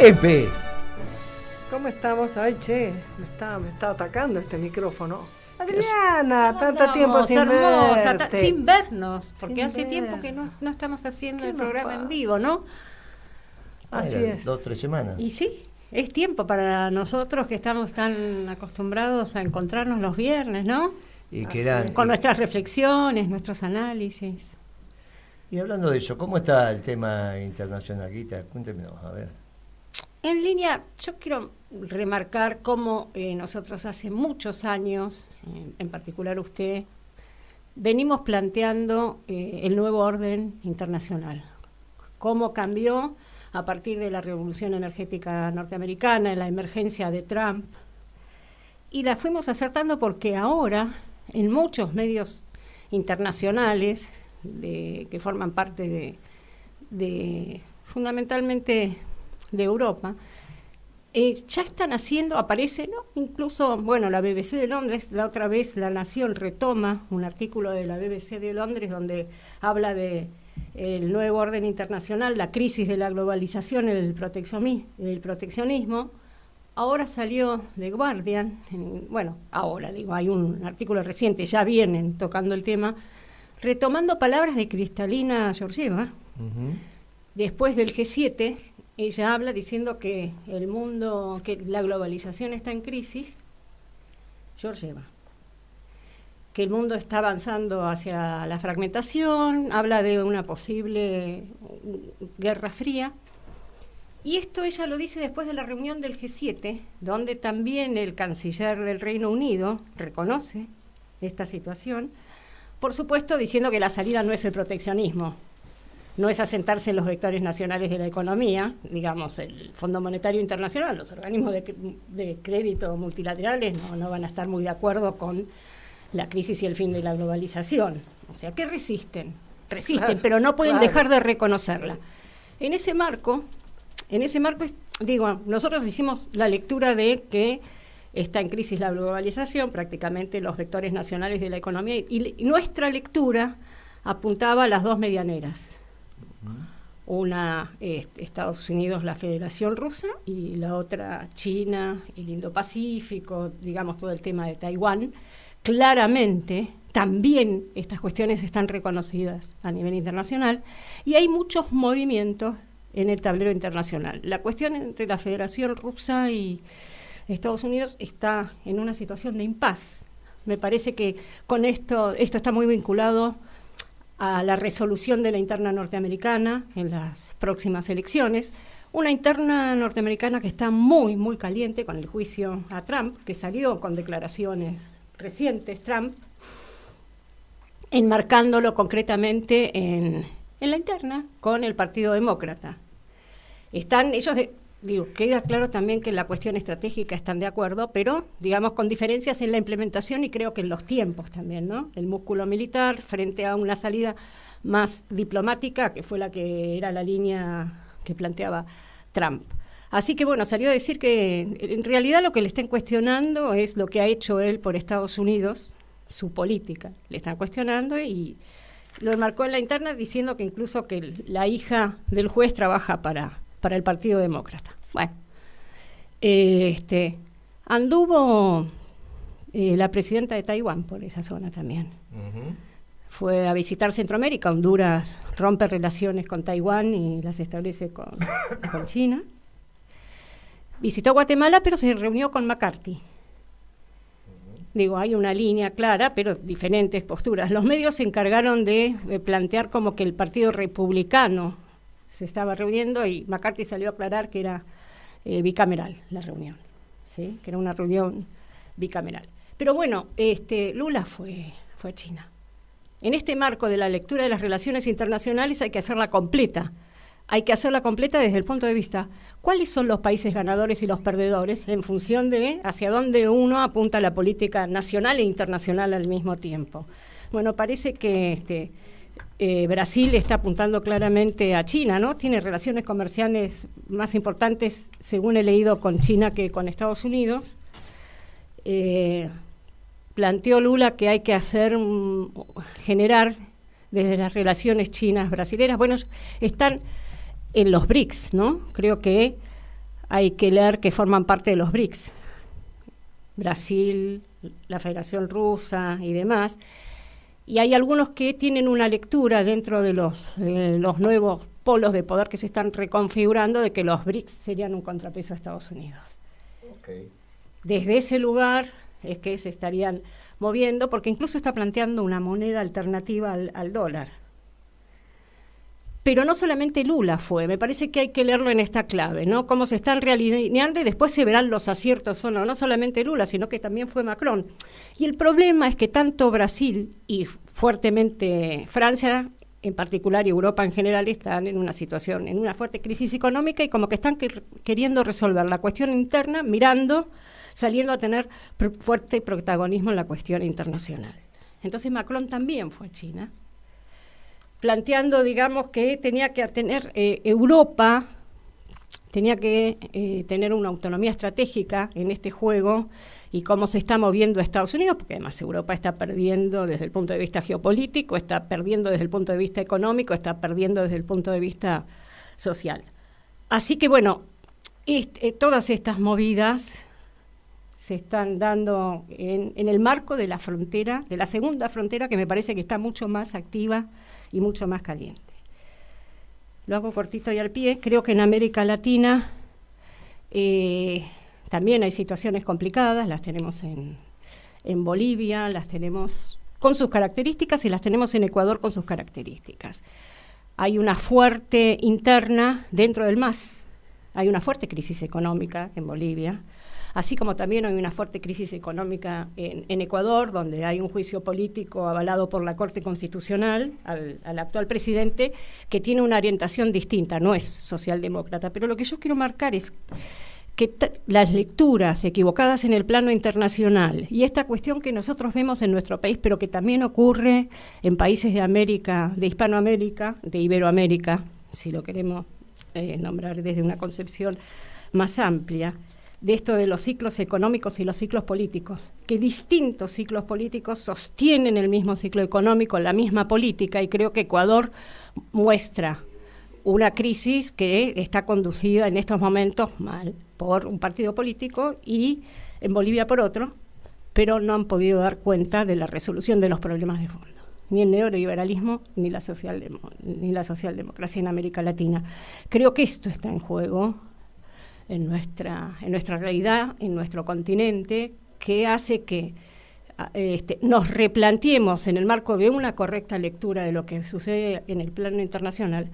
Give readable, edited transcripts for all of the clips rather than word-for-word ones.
Pepe. ¿Cómo estamos? Ay, che, me está atacando este micrófono. Adriana, tanto tiempo sin verte. Sin vernos, porque Sin hace tiempo que no estamos haciendo el programa en vivo, ¿no? Así es. 2 o 3 semanas. Y sí, es tiempo para nosotros que estamos tan acostumbrados a encontrarnos los viernes, ¿no? Y con nuestras reflexiones, nuestros análisis. Y hablando de eso, ¿cómo está el tema internacional, Guita? Cuéntenos, a ver. En línea, yo quiero remarcar cómo nosotros hace muchos años, en particular usted, venimos planteando el nuevo orden internacional. Cómo cambió a partir de la revolución energética norteamericana, la emergencia de Trump. Y la fuimos acertando porque ahora, en muchos medios internacionales, que forman parte de fundamentalmente de Europa, ya están haciendo, aparece, ¿no? Incluso, bueno, la BBC de Londres, la otra vez La Nación retoma un artículo de la BBC de Londres donde habla de el nuevo orden internacional, la crisis de la globalización, el proteccionismo. Ahora salió The Guardian, hay un artículo reciente, ya vienen tocando el tema, retomando palabras de Kristalina Georgieva, después del G7. Ella habla diciendo que el mundo, que la globalización está en crisis, Georgieva, que el mundo está avanzando hacia la fragmentación, habla de una posible guerra fría, y esto ella lo dice después de la reunión del G7, donde también el canciller del Reino Unido reconoce esta situación, por supuesto diciendo que la salida no es el proteccionismo, no es asentarse en los vectores nacionales de la economía, digamos, el Fondo Monetario Internacional, los organismos de crédito multilaterales no van a estar muy de acuerdo con la crisis y el fin de la globalización. O sea, que resisten, claro, pero no pueden dejar de reconocerla. En ese marco, nosotros hicimos la lectura de que está en crisis la globalización, prácticamente los vectores nacionales de la economía, y nuestra lectura apuntaba a las dos medianeras. Una, Estados Unidos, la Federación Rusa, y la otra, China, el Indo-Pacífico, digamos, todo el tema de Taiwán. Claramente, también estas cuestiones están reconocidas a nivel internacional, y hay muchos movimientos en el tablero internacional. La cuestión entre la Federación Rusa y Estados Unidos está en una situación de impas. Me parece que con esto está muy vinculado a la resolución de la interna norteamericana en las próximas elecciones, una interna norteamericana que está muy, muy caliente con el juicio a Trump, que salió con declaraciones recientes, Trump, enmarcándolo concretamente en la interna con el Partido Demócrata. Queda claro también que en la cuestión estratégica están de acuerdo, pero, digamos, con diferencias en la implementación y creo que en los tiempos también, ¿no? El músculo militar frente a una salida más diplomática, que fue la que era la línea que planteaba Trump. Así que, bueno, salió a decir que en realidad lo que le están cuestionando es lo que ha hecho él por Estados Unidos, su política. Le están cuestionando y lo enmarcó en la interna diciendo que incluso que la hija del juez trabaja para el Partido Demócrata. Bueno, anduvo la presidenta de Taiwán por esa zona también. Fue a visitar Centroamérica. Honduras rompe relaciones con Taiwán y las establece con China. Visitó Guatemala, pero se reunió con McCarthy. Hay una línea clara, pero diferentes posturas. Los medios se encargaron de plantear como que el Partido Republicano se estaba reuniendo y McCarthy salió a aclarar que era bicameral la reunión, ¿sí? Que era una reunión bicameral. Pero bueno, Lula fue a China. En este marco de la lectura de las relaciones internacionales hay que hacerla completa. Hay que hacerla completa desde el punto de vista, ¿cuáles son los países ganadores y los perdedores en función de hacia dónde uno apunta la política nacional e internacional al mismo tiempo? Bueno, parece que Brasil está apuntando claramente a China, ¿no? Tiene relaciones comerciales más importantes, según he leído, con China que con Estados Unidos. Planteó Lula que hay que generar desde las relaciones chinas brasileras. Bueno, están en los BRICS, ¿no? Creo que hay que leer que forman parte de los BRICS. Brasil, la Federación Rusa y demás. Y hay algunos que tienen una lectura dentro de los nuevos polos de poder que se están reconfigurando de que los BRICS serían un contrapeso a Estados Unidos. Okay. Desde ese lugar es que se estarían moviendo, porque incluso está planteando una moneda alternativa al dólar. Pero no solamente Lula fue, me parece que hay que leerlo en esta clave, ¿no? Cómo se están realineando y después se verán los aciertos o no, no solamente Lula, sino que también fue Macron. Y el problema es que tanto Brasil y fuertemente Francia, en particular, y Europa en general, están en una situación, en una fuerte crisis económica y como que están queriendo resolver la cuestión interna, saliendo a tener fuerte protagonismo en la cuestión internacional. Entonces Macron también fue a China, planteando, digamos, que tenía que tener Europa, tenía que tener una autonomía estratégica en este juego y cómo se está moviendo Estados Unidos, porque además Europa está perdiendo desde el punto de vista geopolítico, está perdiendo desde el punto de vista económico, está perdiendo desde el punto de vista social. Así que, bueno, todas estas movidas se están dando en el marco de la frontera, de la segunda frontera, que me parece que está mucho más activa y mucho más caliente. Lo hago cortito y al pie. Creo que en América Latina también hay situaciones complicadas, las tenemos en Bolivia, las tenemos con sus características y las tenemos en Ecuador con sus características. Hay una fuerte interna dentro del MAS, hay una fuerte crisis económica en Bolivia, así como también hay una fuerte crisis económica en Ecuador, donde hay un juicio político avalado por la Corte Constitucional al actual presidente, que tiene una orientación distinta, no es socialdemócrata. Pero lo que yo quiero marcar es que las lecturas equivocadas en el plano internacional y esta cuestión que nosotros vemos en nuestro país, pero que también ocurre en países de América, de Hispanoamérica, de Iberoamérica, si lo queremos nombrar desde una concepción más amplia, de esto de los ciclos económicos y los ciclos políticos, que distintos ciclos políticos sostienen el mismo ciclo económico, la misma política, y creo que Ecuador muestra una crisis que está conducida en estos momentos mal por un partido político y en Bolivia por otro, pero no han podido dar cuenta de la resolución de los problemas de fondo, ni el neoliberalismo ni la socialdemocracia en América Latina. Creo que esto está en juego en nuestra realidad, en nuestro continente, que hace que nos replanteemos en el marco de una correcta lectura de lo que sucede en el plano internacional,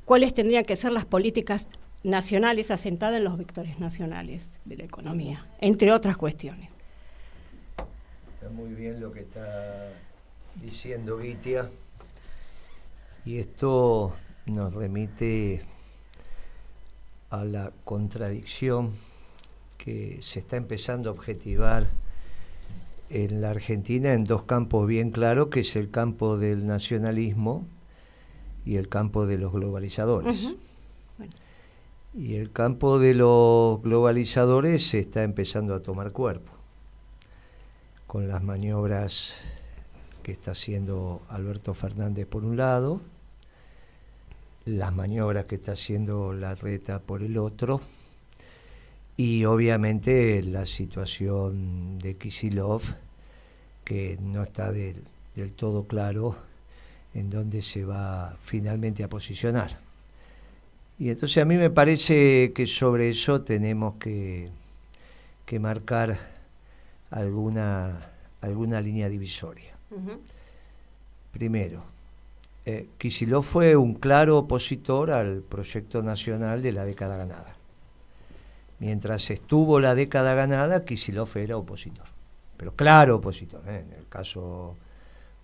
cuáles tendrían que ser las políticas nacionales asentadas en los vectores nacionales de la economía, entre otras cuestiones. Está muy bien lo que está diciendo Gitia, y esto nos remite a la contradicción que se está empezando a objetivar en la Argentina en dos campos bien claros, que es el campo del nacionalismo y el campo de los globalizadores. Uh-huh. Bueno. Y el campo de los globalizadores se está empezando a tomar cuerpo, con las maniobras que está haciendo Alberto Fernández por un lado, las maniobras que está haciendo Larreta por el otro, y obviamente la situación de Kicillof, que no está del todo claro en dónde se va finalmente a posicionar. Y entonces a mí me parece que sobre eso tenemos que marcar alguna línea divisoria. Uh-huh. Primero, Kicillof fue un claro opositor al proyecto nacional de la década ganada. Mientras estuvo la década ganada, Kicillof era opositor, pero claro opositor. En el caso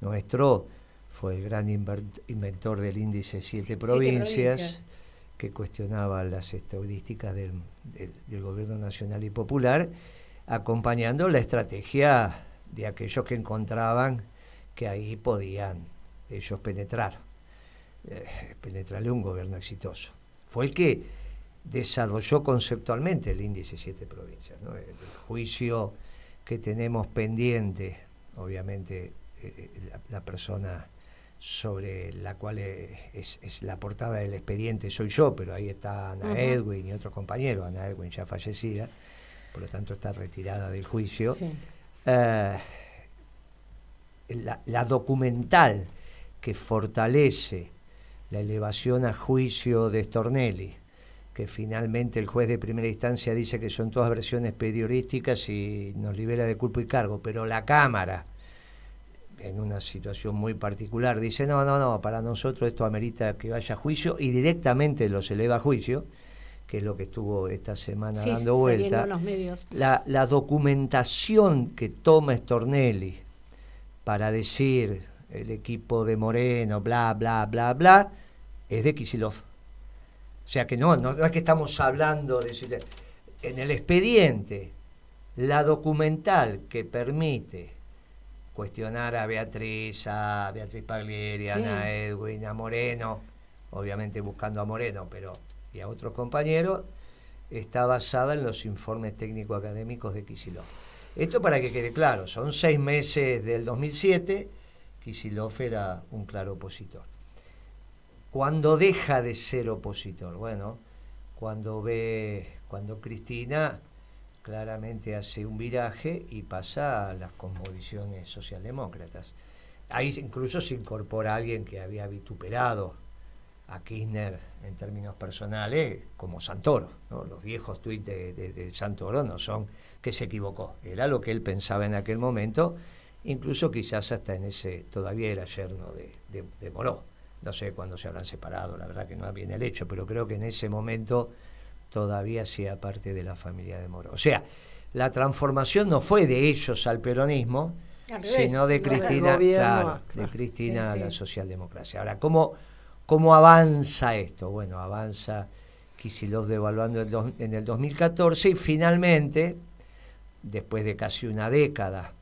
nuestro fue el gran inventor del índice 7 provincias, que cuestionaba las estadísticas del gobierno nacional y popular, acompañando la estrategia de aquellos que encontraban que ahí podían ellos penetrarle un gobierno exitoso. Fue el que desarrolló conceptualmente el índice 7 provincias, ¿no? El juicio que tenemos pendiente, obviamente la persona sobre la cual es la portada del expediente, soy yo, pero ahí está Ana Edwin y otros compañeros, Ana Edwin ya fallecida, por lo tanto está retirada del juicio. Sí. La documental que fortalece la elevación a juicio de Stornelli, que finalmente el juez de primera instancia dice que son todas versiones periodísticas y nos libera de culpa y cargo, pero la Cámara, en una situación muy particular, dice no, para nosotros esto amerita que vaya a juicio, y directamente los eleva a juicio, que es lo que estuvo esta semana dando vuelta. Los medios. La documentación que toma Stornelli para decir el equipo de Moreno, bla, bla, bla, bla, es de Kicillof. O sea que no es que estamos hablando de... En el expediente, la documental que permite cuestionar a Beatriz Paglieri, a Ana Edwin, a Moreno, obviamente buscando a Moreno, y a otros compañeros, está basada en los informes técnico-académicos de Kicillof. Esto para que quede claro, son 6 meses del 2007, Kicillof era un claro opositor. ¿Cuándo deja de ser opositor? Bueno, cuando Cristina claramente hace un viraje y pasa a las cosmovisiones socialdemócratas. Ahí incluso se incorpora alguien que había vituperado a Kirchner en términos personales, como Santoro, ¿no? Los viejos tuits de Santoro no son que se equivocó, era lo que él pensaba en aquel momento, incluso quizás hasta en ese, todavía era yerno de Moró. No sé cuándo se habrán separado, la verdad que no viene el hecho, pero creo que en ese momento todavía hacía parte de la familia de Moró. O sea, la transformación no fue de ellos al peronismo, sino de Cristina, de Cristina a la socialdemocracia. Ahora, ¿cómo avanza esto? Bueno, avanza Kicillof devaluando en el 2014 y finalmente, después de casi una década,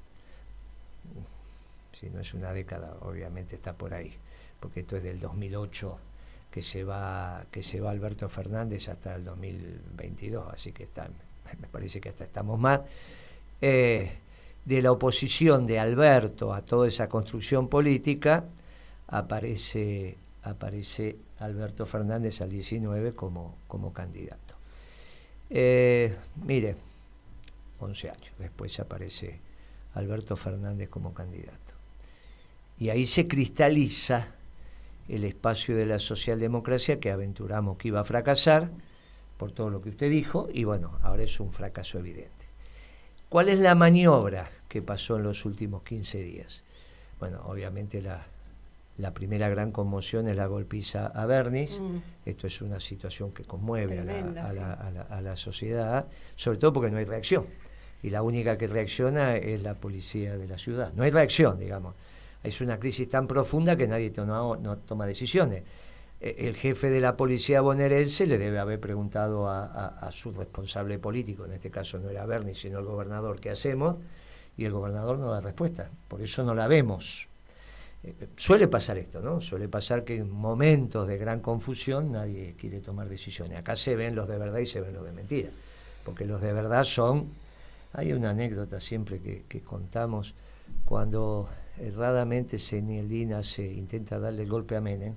si no es una década, obviamente está por ahí, porque esto es del 2008 que se va Alberto Fernández hasta el 2022, así que me parece que hasta estamos más, de la oposición de Alberto a toda esa construcción política, aparece Alberto Fernández al 19 como candidato. Mire, 11 años después aparece Alberto Fernández como candidato. Y ahí se cristaliza el espacio de la socialdemocracia que aventuramos que iba a fracasar por todo lo que usted dijo, y bueno, ahora es un fracaso evidente. ¿Cuál es la maniobra que pasó en los últimos 15 días? Bueno, obviamente la primera gran conmoción es la golpiza a Bernis. Esto es una situación que conmueve a la sociedad, sobre todo porque no hay reacción. Y la única que reacciona es la policía de la ciudad. No hay reacción, digamos. Es una crisis tan profunda que nadie no toma decisiones. El jefe de la policía bonaerense le debe haber preguntado a su responsable político, en este caso no era Bernis, sino el gobernador, ¿qué hacemos? Y el gobernador no da respuesta. Por eso no la vemos. Suele pasar esto, ¿no? Suele pasar que en momentos de gran confusión nadie quiere tomar decisiones. Acá se ven los de verdad y se ven los de mentira. Porque los de verdad son... Hay una anécdota siempre que contamos cuando erradamente Senielina intenta darle el golpe a Menem.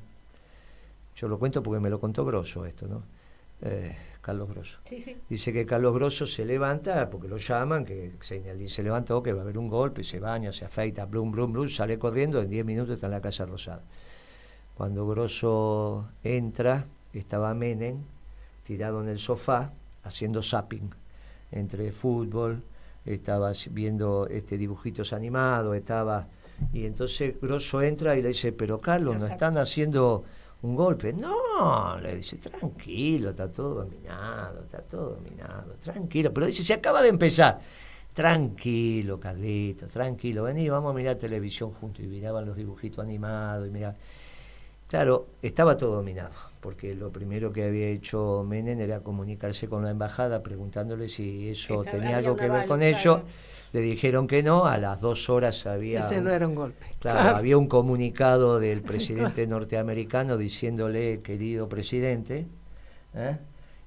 Yo lo cuento porque me lo contó Grosso esto, ¿no? Carlos Grosso. Sí. Dice que Carlos Grosso se levanta, porque lo llaman, que Senielina se levantó, que va a haber un golpe, se baña, se afeita, blum, blum, blum, sale corriendo, en 10 minutos está en la Casa Rosada. Cuando Grosso entra, estaba Menem tirado en el sofá, haciendo zapping entre fútbol, estaba viendo dibujitos animados, y entonces Grosso entra y le dice, pero Carlos, ¿no están haciendo un golpe? No, le dice, tranquilo, está todo dominado, tranquilo, pero dice, se acaba de empezar. Tranquilo, Carlito, tranquilo, vení, vamos a mirar televisión juntos, y miraban los dibujitos animados, y miraban. Claro, estaba todo dominado, porque lo primero que había hecho Menem era comunicarse con la embajada preguntándole si eso tenía algo que ver con ello. Le dijeron que no, a las 2 horas había... Ese no era un golpe. Claro, había un comunicado del presidente norteamericano diciéndole, querido presidente,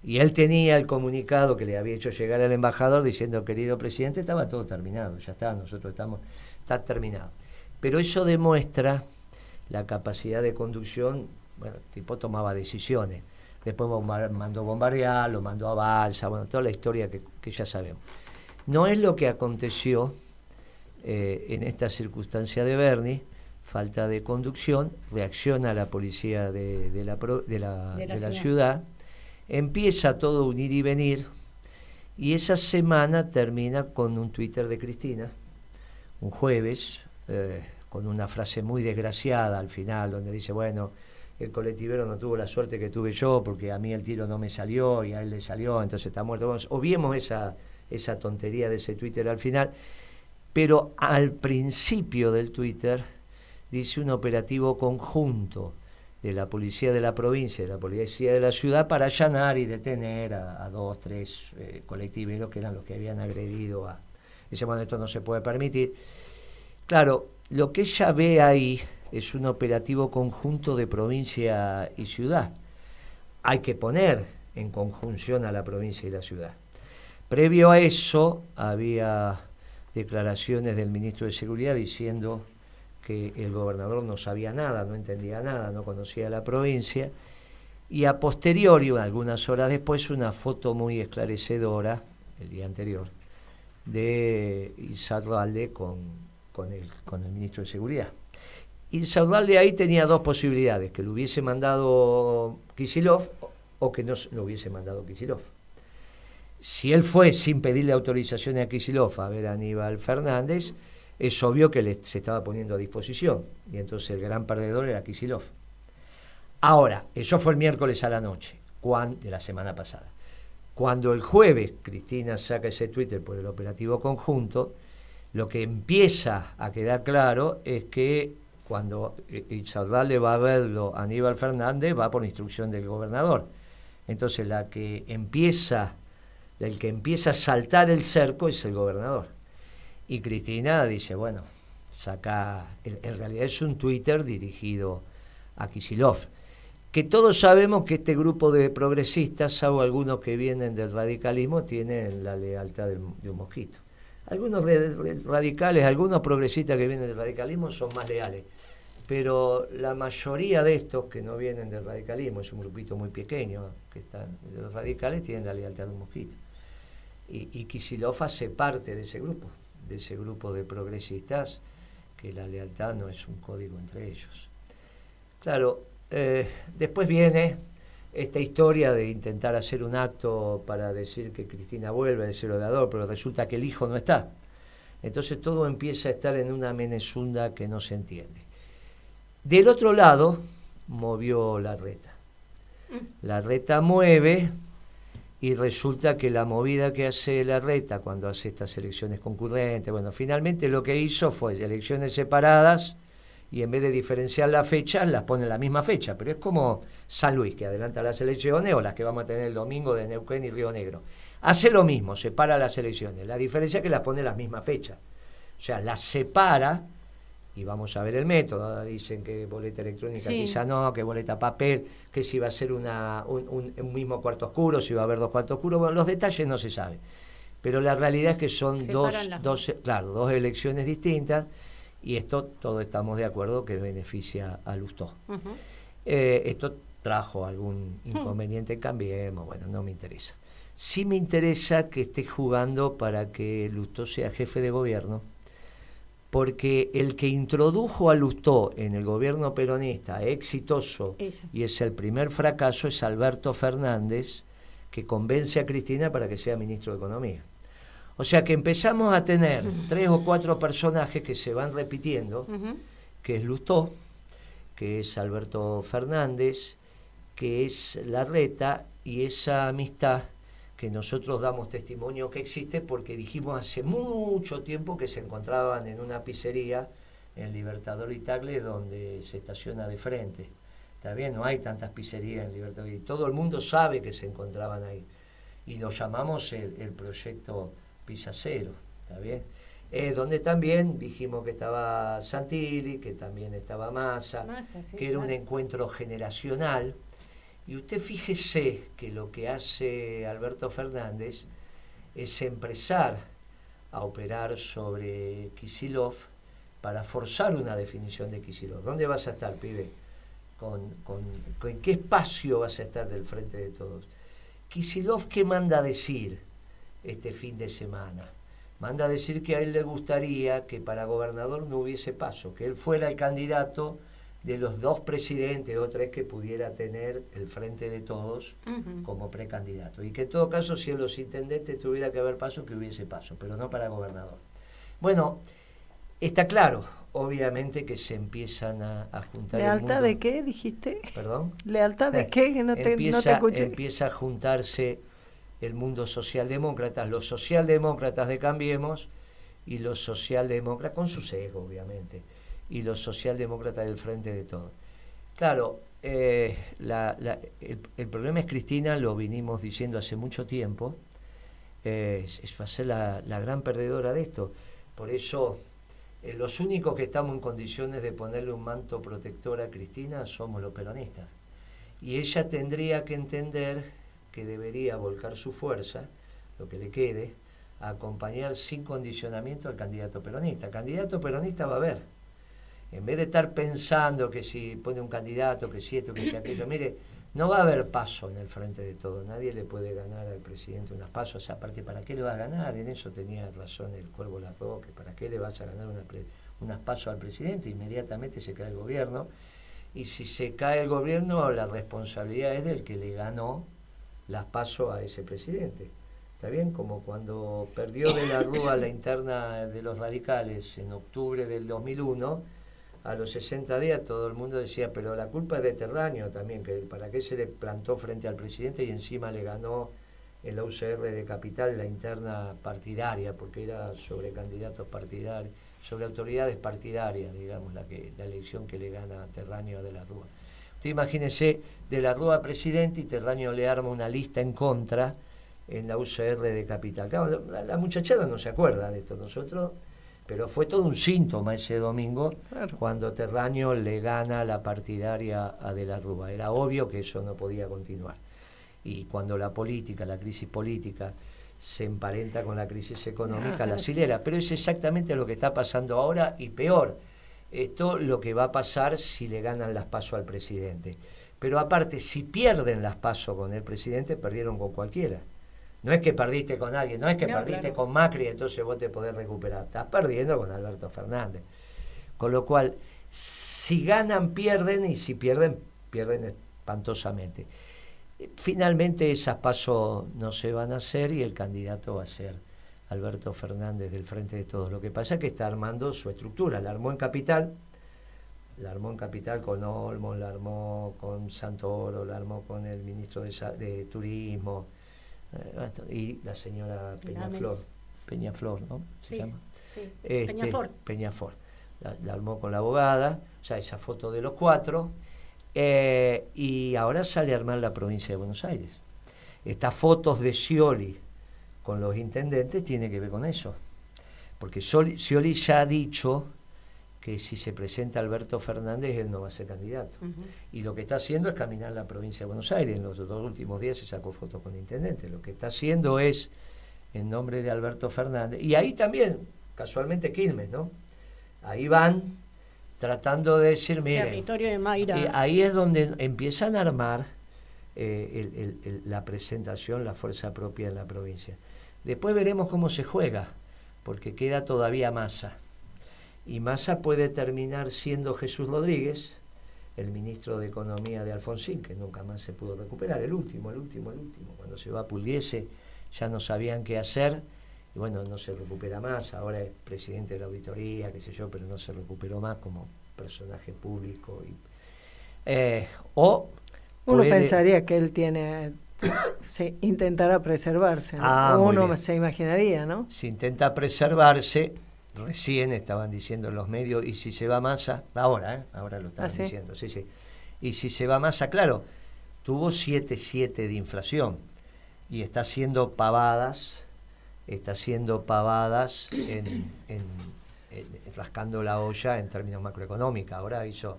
y él tenía el comunicado que le había hecho llegar al embajador diciendo, querido presidente, estaba todo terminado, ya está, está terminado. Pero eso demuestra la capacidad de conducción, bueno, el tipo tomaba decisiones. Después mandó bombardear, lo mandó a balsa, bueno, toda la historia que ya sabemos. No es lo que aconteció en esta circunstancia de Bernie, falta de conducción, reacciona la policía de la ciudad, empieza todo un ir y venir, y esa semana termina con un Twitter de Cristina, un jueves, con una frase muy desgraciada al final, donde dice, bueno, el colectivero no tuvo la suerte que tuve yo, porque a mí el tiro no me salió y a él le salió, entonces está muerto. Bueno, obviemos esa tontería de ese Twitter al final, pero al principio del Twitter dice un operativo conjunto de la policía de la provincia y de la policía de la ciudad para allanar y detener a 2, 3 colectiveros que eran los que habían agredido a... Dice, bueno, esto no se puede permitir. Claro, lo que ella ve ahí es un operativo conjunto de provincia y ciudad. Hay que poner en conjunción a la provincia y la ciudad. Previo a eso había declaraciones del ministro de Seguridad diciendo que el gobernador no sabía nada, no entendía nada, no conocía la provincia, y a posteriori, algunas horas después, una foto muy esclarecedora, el día anterior, de Insaurralde con el ministro de Seguridad. Insaurralde ahí tenía dos posibilidades, que lo hubiese mandado Kicillof o que no lo hubiese mandado Kicillof. Si él fue sin pedirle autorización a Kicillof a ver a Aníbal Fernández, es obvio que se estaba poniendo a disposición, y entonces el gran perdedor era Kicillof. Ahora, eso fue el miércoles a la noche, de la semana pasada. Cuando el jueves Cristina saca ese Twitter por el operativo conjunto, lo que empieza a quedar claro es que cuando Insaurralde va a verlo a Aníbal Fernández, va por instrucción del gobernador. Entonces el que empieza a saltar el cerco es el gobernador. Y Cristina dice, bueno, en realidad es un Twitter dirigido a Kicillof, que todos sabemos que este grupo de progresistas, salvo algunos que vienen del radicalismo, tienen la lealtad de un mosquito. Algunos radicales, algunos progresistas que vienen del radicalismo son más leales, pero la mayoría de estos que no vienen del radicalismo, es un grupito muy pequeño, que están los radicales, tienen la lealtad de un mosquito. Y Kicillof hace parte de ese grupo de progresistas, que la lealtad no es un código entre ellos. Claro, después viene esta historia de intentar hacer un acto para decir que Cristina vuelve del Cerodador, pero resulta que el hijo no está. Entonces todo empieza a estar en una menezunda que no se entiende. Del otro lado, movió Larreta. Larreta mueve, y resulta que la movida que hace Larreta cuando hace estas elecciones concurrentes, bueno, finalmente lo que hizo fue elecciones separadas, y en vez de diferenciar las fechas, las pone en la misma fecha, pero es como San Luis, que adelanta las elecciones, o las que vamos a tener el domingo de Neuquén y Río Negro. Hace lo mismo, separa las elecciones. La diferencia es que las pone en las mismas fechas. O sea, las separa, y vamos a ver el método. Ahora dicen que boleta electrónica quizá no, que boleta papel, que si va a ser un mismo cuarto oscuro, si va a haber 2 cuartos oscuros. Bueno, los detalles no se saben. Pero la realidad es que son dos elecciones distintas, y esto todos estamos de acuerdo que beneficia a Lustó. Esto trajo algún inconveniente en Cambiemos, bueno, no me interesa. Sí me interesa que esté jugando para que Lustó sea jefe de gobierno, porque el que introdujo a Lustó en el gobierno peronista exitoso, y es el primer fracaso, es Alberto Fernández, que convence a Cristina para que sea ministro de Economía. O sea que empezamos a tener 3 o 4 personajes que se van repitiendo, que es Lustó, que es Alberto Fernández, que es Larreta, y esa amistad que nosotros damos testimonio que existe porque dijimos hace mucho tiempo que se encontraban en una pizzería en Libertador y Tagle, donde se estaciona de frente. Está bien, no hay tantas pizzerías en Libertador, y todo el mundo sabe que se encontraban ahí. Y lo llamamos el proyecto Pizza Cero, ¿está bien? Donde también dijimos que estaba Santilli, que también estaba Massa, que era un encuentro generacional. Y usted fíjese que lo que hace Alberto Fernández es empezar a operar sobre Kicillof para forzar una definición de Kicillof. ¿Dónde vas a estar, pibe? ¿En qué espacio vas a estar del Frente de Todos? Kicillof, ¿qué manda a decir este fin de semana? Manda a decir que a él le gustaría que para gobernador no hubiese paso, que él fuera el candidato de los 2 presidentes o 3 que pudiera tener el Frente de Todos como precandidato. Y que en todo caso, si en los intendentes tuviera que haber paso, que hubiese paso, pero no para gobernador. Bueno, está claro, obviamente que se empiezan a juntar. ¿Lealtad de qué, dijiste? ¿Perdón? ¿Lealtad de qué? Que no te escuché. Empieza a juntarse el mundo socialdemócrata, los socialdemócratas de Cambiemos y los socialdemócratas, con su sesgo obviamente, y los socialdemócratas del Frente de Todos. Claro, el problema es Cristina, lo vinimos diciendo hace mucho tiempo, va a ser la gran perdedora de esto. Por eso, los únicos que estamos en condiciones de ponerle un manto protector a Cristina somos los peronistas. Y ella tendría que entender que debería volcar su fuerza, lo que le quede, a acompañar sin condicionamiento al candidato peronista. El candidato peronista va a haber. En vez de estar pensando que si pone un candidato, que si esto, que si aquello, mire, no va a haber paso en el Frente de Todos. Nadie le puede ganar al presidente unas pasos. Aparte, ¿para qué le va a ganar? En eso tenía razón el Cuervo Larroque. ¿Para qué le vas a ganar unas pasos al presidente? Inmediatamente se cae el gobierno. Y si se cae el gobierno, la responsabilidad es del que le ganó las pasos a ese presidente. ¿Está bien? Como cuando perdió de la Rúa la interna de los radicales en octubre del 2001, a los 60 días todo el mundo decía, pero la culpa es de Terráneo también, que para qué se le plantó frente al presidente y encima le ganó el UCR de Capital la interna partidaria, porque era sobre candidatos partidarios, sobre autoridades partidarias, digamos, la elección que le gana a Terráneo de la Rúa. Usted imagínese, de la Rúa presidente y Terráneo le arma una lista en contra en la UCR de Capital. Claro, la muchachada no se acuerda de esto, nosotros, pero fue todo un síntoma ese domingo, claro, cuando Terráneo le gana la partidaria a De la Rúa. Era obvio que eso no podía continuar. Y cuando la política, la crisis política, se emparenta con la crisis económica, la acelera. Pero es exactamente lo que está pasando ahora y peor. Esto lo que va a pasar si le ganan las PASO al presidente. Pero aparte, si pierden las PASO con el presidente, perdieron con cualquiera. No es que perdiste con alguien, no es que perdiste con Macri, entonces vos te podés recuperar. Estás perdiendo con Alberto Fernández. Con lo cual, si ganan, pierden, y si pierden, pierden espantosamente. Finalmente esas PASO no se van a hacer y el candidato va a ser Alberto Fernández del Frente de Todos. Lo que pasa es que está armando su estructura. La armó en Capital con Olmos, la armó con Santoro, la armó con el ministro de Turismo, y la señora Peñaflor, ¿no? ¿Se llama? Sí, Peñafort. La armó con la abogada, o sea, esa foto de los 4, y ahora sale a armar la provincia de Buenos Aires. Estas fotos de Scioli con los intendentes tiene que ver con eso, porque Scioli ya ha dicho que si se presenta Alberto Fernández, él no va a ser candidato. Y lo que está haciendo es caminar la provincia de Buenos Aires. En los 2 últimos días se sacó fotos con intendentes. Lo que está haciendo es, en nombre de Alberto Fernández, y ahí también, casualmente Quilmes, ¿no? Ahí van tratando de decir, miren, territorio de Mayra. Ahí es donde empiezan a armar la presentación, la fuerza propia en la provincia. Después veremos cómo se juega, porque queda todavía Massa. Y Massa puede terminar siendo Jesús Rodríguez, el ministro de Economía de Alfonsín, que nunca más se pudo recuperar, el último. Cuando se va a Pugliese ya no sabían qué hacer, y bueno, no se recupera más. Ahora es presidente de la auditoría, qué sé yo, pero no se recuperó más como personaje público. Uno pensaría que él se intentará preservarse, ¿no? Uno se imaginaría, ¿no? Se intenta preservarse. Recién estaban diciendo en los medios, y si se va Massa, ahora lo estaban diciendo, sí. Y si se va Massa, claro, tuvo 7,7 de inflación y está haciendo pavadas rascando la olla en términos macroeconómicos. Ahora hizo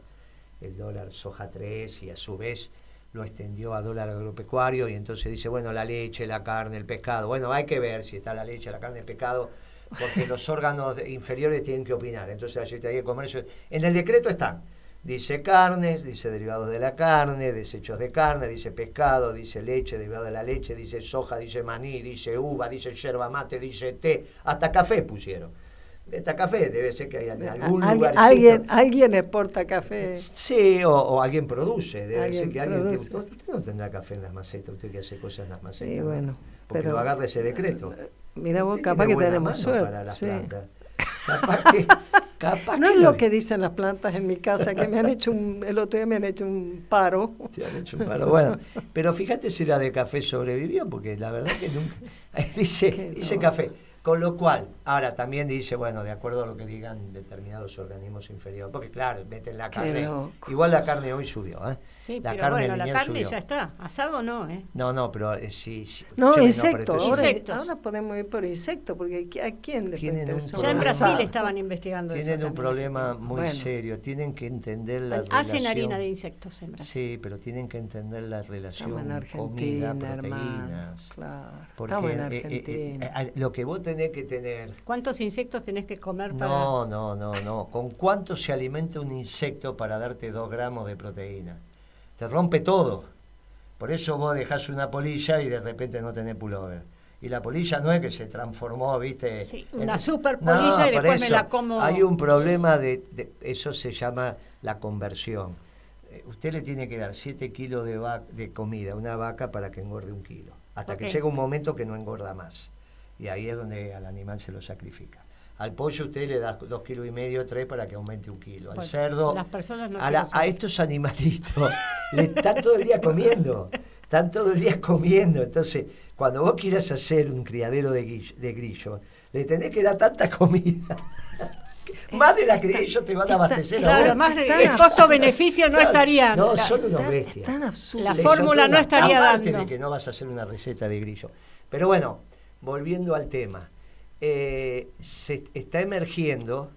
el dólar soja 3 y a su vez lo extendió a dólar agropecuario, y entonces dice, bueno, la leche, la carne, el pescado. Bueno, hay que ver si está la leche, la carne, el pescado, porque los órganos inferiores tienen que opinar. Entonces la Secretaría de Comercio, en el decreto están, dice carnes, dice derivados de la carne, desechos de carne, dice pescado, dice leche, derivado de la leche, dice soja, dice maní, dice uva, dice yerba mate, dice té, hasta café pusieron. Esta café debe ser que hay en algún lugar. Alguien exporta café. Sí, o alguien produce. Debe ser que alguien. Produce. Usted no tendrá café en las macetas, usted que hace cosas en las macetas. Sí, bueno, porque pero, lo agarra ese decreto. Mira vos, Usted capaz tiene que buena tenemos mano suerte. para las Sí. plantas. Capaz No que es lo que dicen las plantas en mi casa, que me han hecho el otro día me han hecho un paro. Te han hecho un paro. Bueno, pero fíjate si la de café sobrevivió, porque la verdad que nunca. Dice no. café. Con lo cual, ahora también dice, bueno, de acuerdo a lo que digan determinados organismos inferiores, porque claro, meten la carne. loco. Igual la carne hoy subió, ¿eh? Sí, la pero carne bueno, la lineal carne subió. ya está. Asado no, ¿eh? No, pero sí. No, Che, insectos. pero Insectos. Ahora podemos ir por insectos, porque ¿a quién le Tienen un interesa? Ya en problema. Brasil estaban investigando eso. tienen un también hace problema tiempo. muy Bueno. serio. Tienen que entender la Hacen relación. harina de insectos en Brasil. Sí, pero tienen que entender la relación Estamos en comida, Argentina, hermano. proteínas. Claro. Porque Estamos en Argentina. lo que vos tenés que tener. ¿Cuántos insectos tenés que comer para...? No. ¿Con cuánto se alimenta un insecto para darte 2 gramos de proteína? Te rompe todo. Por eso vos dejás una polilla y de repente no tenés pullover. Y la polilla no es que se transformó, ¿viste? Sí, una super polilla y por después me eso la como. Hay un problema eso se llama la conversión. Usted le tiene que dar 7 kilos de comida a una vaca para que engorde 1 kilo. Hasta que llega un momento que no engorda más. Y ahí es donde al animal se lo sacrifica. Al pollo usted le da 2,5 kilos, 3 para que aumente 1 kilo. Al Bueno, cerdo, las personas no a estos animalitos, le están todo el día comiendo. Están todo el día comiendo. Entonces, cuando vos quieras hacer un criadero de grillo, le tenés que dar tanta comida. Más de la que ellos te van a abastecer a Claro, vos. más el costo-beneficio no estaría. No, son unos bestias. Tan absurdo. La Sí, fórmula son no estaría aparte dando. de que no vas a hacer una receta de grillo. Pero bueno, volviendo al tema, se está emergiendo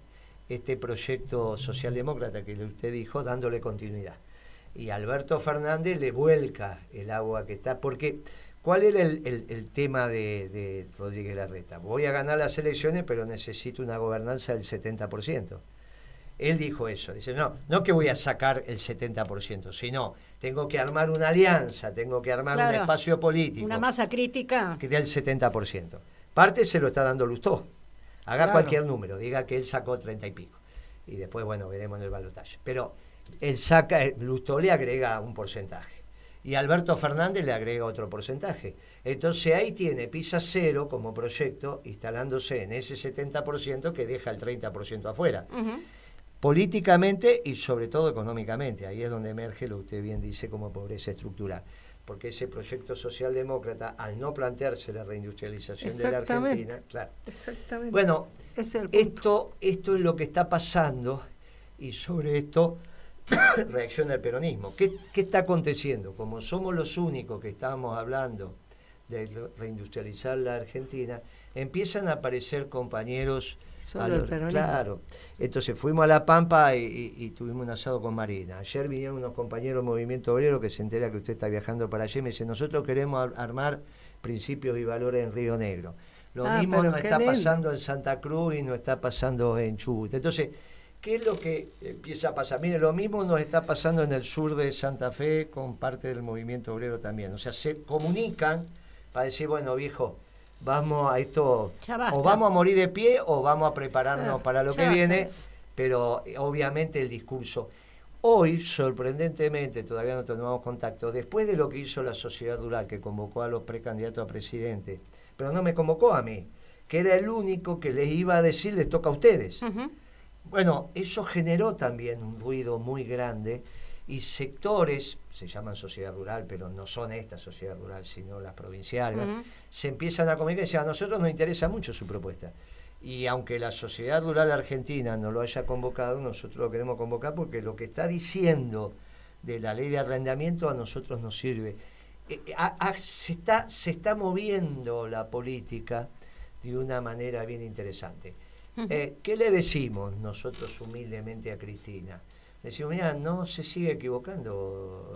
este proyecto socialdemócrata que usted dijo, dándole continuidad. Y Alberto Fernández le vuelca el agua que está, porque ¿cuál era el tema de Rodríguez Larreta? Voy a ganar las elecciones, pero necesito una gobernanza del 70%. Él dijo eso, dice, no que voy a sacar el 70%, sino tengo que armar una alianza, tengo que armar un espacio político. Una masa crítica. Que dé el 70%. Parte se lo está dando Lustó. Haga cualquier número, diga que él sacó 30 y pico. Y después, bueno, veremos en el balotaje. Pero Lustó le agrega un porcentaje. Y Alberto Fernández le agrega otro porcentaje. Entonces ahí tiene Pisa Cero como proyecto instalándose en ese 70% que deja el 30% afuera. Políticamente y sobre todo económicamente. Ahí es donde emerge lo que usted bien dice como pobreza estructural. Porque ese proyecto socialdemócrata, al no plantearse la reindustrialización de la Argentina, claro. Exactamente. Bueno, es el punto. esto es lo que está pasando y sobre esto reacciona el peronismo. ¿Qué está aconteciendo? Como somos los únicos que estábamos hablando de reindustrializar la Argentina, empiezan a aparecer compañeros. Claro. Entonces fuimos a La Pampa y tuvimos un asado con Marina. Ayer vinieron unos compañeros del Movimiento Obrero que se entera que usted está viajando para allí y me dice, nosotros queremos armar principios y valores en Río Negro. Lo mismo nos está pasando en Santa Cruz y nos está pasando en Chubut. Entonces, ¿qué es lo que empieza a pasar? Mire, lo mismo nos está pasando en el sur de Santa Fe con parte del Movimiento Obrero también. O sea, se comunican para decir, bueno, viejo, vamos a esto, o vamos a morir de pie o vamos a prepararnos para lo que viene, pero obviamente el discurso. Hoy, sorprendentemente, todavía no tenemos contacto, después de lo que hizo la Sociedad Rural, que convocó a los precandidatos a presidente, pero no me convocó a mí, que era el único que les iba a decir, les toca a ustedes. Bueno, eso generó también un ruido muy grande y sectores, se llaman sociedad rural, pero no son esta sociedad rural, sino las provinciales, se empiezan a comunicar y dicen, a nosotros nos interesa mucho su propuesta. Y aunque la sociedad rural argentina no lo haya convocado, nosotros lo queremos convocar porque lo que está diciendo de la ley de arrendamiento a nosotros nos sirve. Se está moviendo la política de una manera bien interesante. ¿Qué le decimos nosotros humildemente a Cristina? Le decimos, mira, no se sigue equivocando.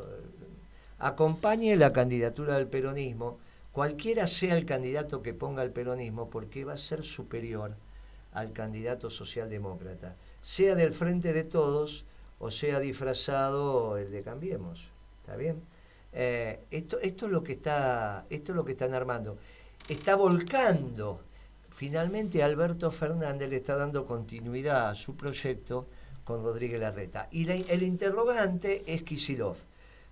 Acompañe la candidatura del peronismo cualquiera sea el candidato que ponga el peronismo, porque va a ser superior al candidato socialdemócrata, sea del Frente de Todos o sea disfrazado el de Cambiemos. ¿Está bien? Esto es lo que están armando. Está volcando. Finalmente Alberto Fernández le está dando continuidad a su proyecto con Rodríguez Larreta. Y el interrogante es Kicillof.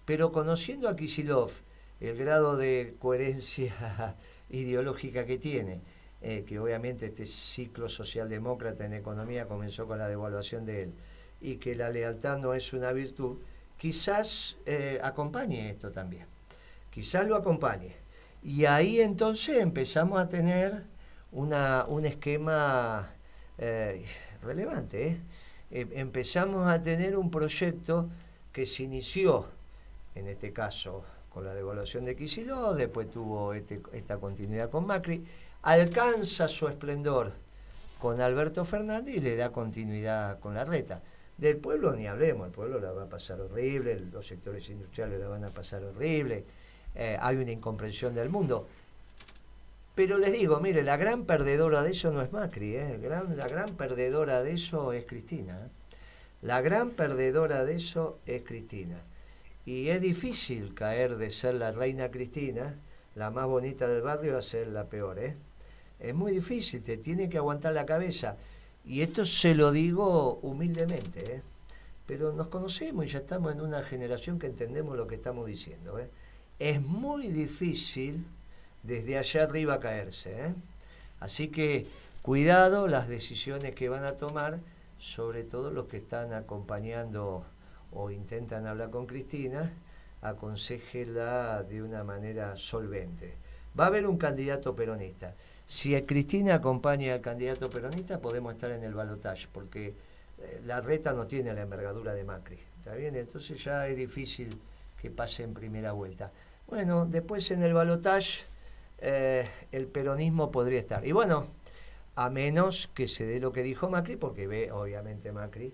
Pero conociendo a Kicillof, el grado de coherencia ideológica que tiene, que obviamente este ciclo socialdemócrata en economía comenzó con la devaluación de él, y que la lealtad no es una virtud, quizás acompañe esto también. Quizás lo acompañe. Y ahí entonces empezamos a tener un esquema relevante. Empezamos a tener un proyecto que se inició, en este caso, con la devaluación de Kicillof, después tuvo esta continuidad con Macri, alcanza su esplendor con Alberto Fernández y le da continuidad con Larreta. Del pueblo ni hablemos, el pueblo la va a pasar horrible, los sectores industriales la van a pasar horrible, hay una incomprensión del mundo. Pero les digo, mire, la gran perdedora de eso no es Macri, la gran perdedora de eso es Cristina. La gran perdedora de eso es Cristina. Y es difícil caer de ser la reina Cristina, la más bonita del barrio, a ser la peor. Es muy difícil, te tiene que aguantar la cabeza. Y esto se lo digo humildemente, pero nos conocemos y ya estamos en una generación que entendemos lo que estamos diciendo. Es muy difícil desde allá arriba caerse. Así que cuidado las decisiones que van a tomar, sobre todo los que están acompañando o intentan hablar con Cristina, aconséjela de una manera solvente. Va a haber un candidato peronista. Si Cristina acompaña al candidato peronista, podemos estar en el balotaje, porque Larreta no tiene la envergadura de Macri. ¿Está bien? Entonces ya es difícil que pase en primera vuelta. Bueno, después en el balotaje el peronismo podría estar. Y bueno, a menos que se dé lo que dijo Macri, porque ve obviamente Macri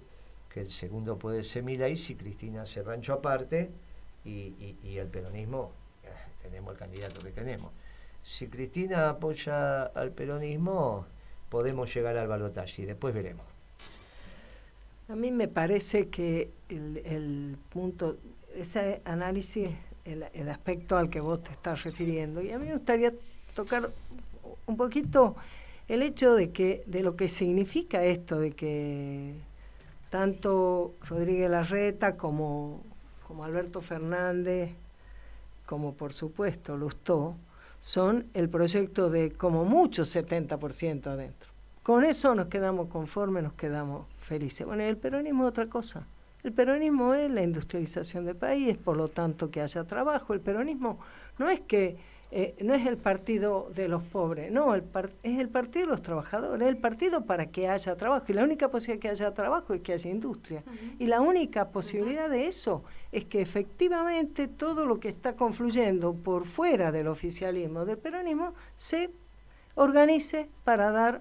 que el segundo puede ser Milei si Cristina hace rancho aparte y el peronismo, tenemos el candidato que tenemos. Si Cristina apoya al peronismo, podemos llegar al balotaje y después veremos. A mí me parece que el punto, ese análisis, el aspecto al que vos te estás refiriendo, y a mí me gustaría tocar un poquito el hecho de lo que significa esto, de que tanto Rodríguez Larreta como Alberto Fernández, como por supuesto Lustó, son el proyecto de como mucho 70% adentro. Con eso nos quedamos conformes, nos quedamos felices. Bueno, y el peronismo es otra cosa. El peronismo es la industrialización del país, por lo tanto que haya trabajo. El peronismo no es el partido de los pobres, no, es el partido de los trabajadores, es el partido para que haya trabajo. Y la única posibilidad de que haya trabajo es que haya industria. Y la única posibilidad de eso es que efectivamente todo lo que está confluyendo por fuera del oficialismo, del peronismo, se organice para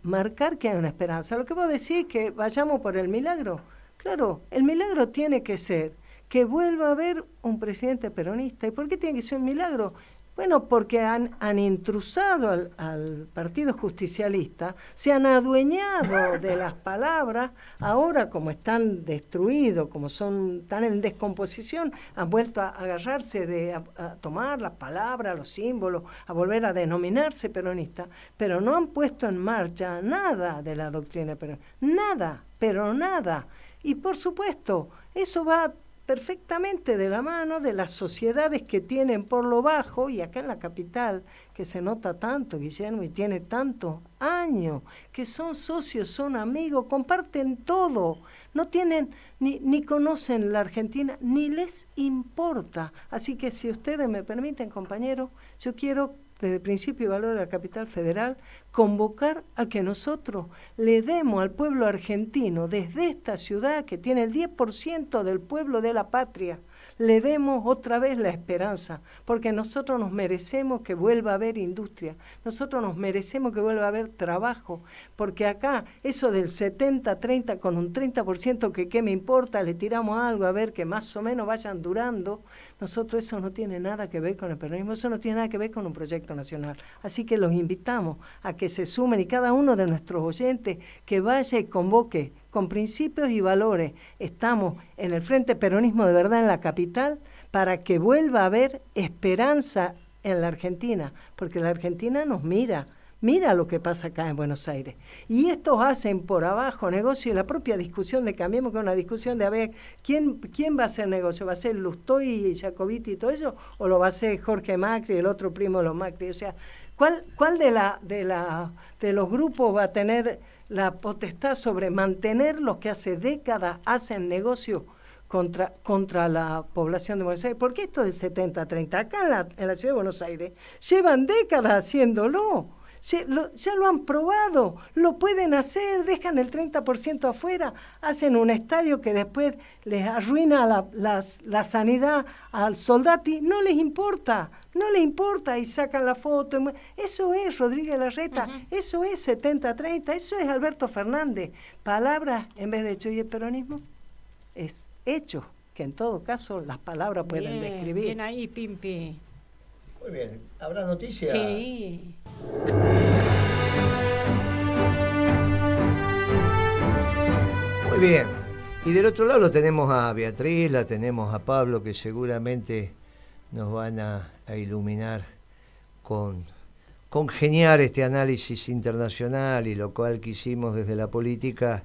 marcar que hay una esperanza. Lo que vos decís, que vayamos por el milagro. Claro, el milagro tiene que ser que vuelva a haber un presidente peronista. ¿Y por qué tiene que ser un milagro? Bueno, porque han intrusado al Partido Justicialista, se han adueñado de las palabras, ahora como están destruidos, como están en descomposición, han vuelto a agarrarse a tomar las palabras, los símbolos, a volver a denominarse peronista, pero no han puesto en marcha nada de la doctrina peronista, nada, pero nada. Y por supuesto, eso va perfectamente de la mano de las sociedades que tienen por lo bajo, y acá en la capital, que se nota tanto, Guillermo, y tiene tantos años, que son socios, son amigos, comparten todo, no tienen, ni conocen la Argentina, ni les importa. Así que si ustedes me permiten, compañeros, yo quiero, desde el principio y valor de la capital federal, convocar a que nosotros le demos al pueblo argentino, desde esta ciudad que tiene el 10% del pueblo de la patria, le demos otra vez la esperanza, porque nosotros nos merecemos que vuelva a haber industria, nosotros nos merecemos que vuelva a haber trabajo, porque acá eso del 70-30 con un 30% que qué me importa, le tiramos algo a ver que más o menos vayan durando, Nosotros eso no tiene nada que ver con el peronismo, eso no tiene nada que ver con un proyecto nacional. Así que los invitamos a que se sumen, y cada uno de nuestros oyentes que vaya y convoque con principios y valores. Estamos en el Frente Peronismo de Verdad en la capital para que vuelva a haber esperanza en la Argentina, porque la Argentina nos mira lo que pasa acá en Buenos Aires. Y estos hacen por abajo negocio, y la propia discusión de Cambiemos, que es una discusión de a ver, ¿quién va a hacer negocio? ¿Va a ser Lustó y Jacobiti y todo eso? ¿O lo va a hacer Jorge Macri, el otro primo de los Macri? O sea, ¿cuál de los grupos va a tener la potestad sobre mantener los que hace décadas hacen negocio contra la población de Buenos Aires? Porque esto es 70-30. Acá en la ciudad de Buenos Aires llevan décadas haciéndolo. Ya lo han probado, lo pueden hacer, dejan el 30% afuera, hacen un estadio que después les arruina la sanidad al soldati, no les importa, y sacan la foto. Eso es Rodríguez Larreta, eso es 70-30, eso es Alberto Fernández. Palabras en vez de hecho, y el peronismo es hecho, que en todo caso las palabras pueden describir. Bien ahí, Pimpi. Muy bien, ¿habrá noticias? Sí. Muy bien. Y del otro lado lo tenemos a Beatriz, la tenemos a Pablo, que seguramente nos van a iluminar con geniar este análisis internacional y lo cual que hicimos desde la política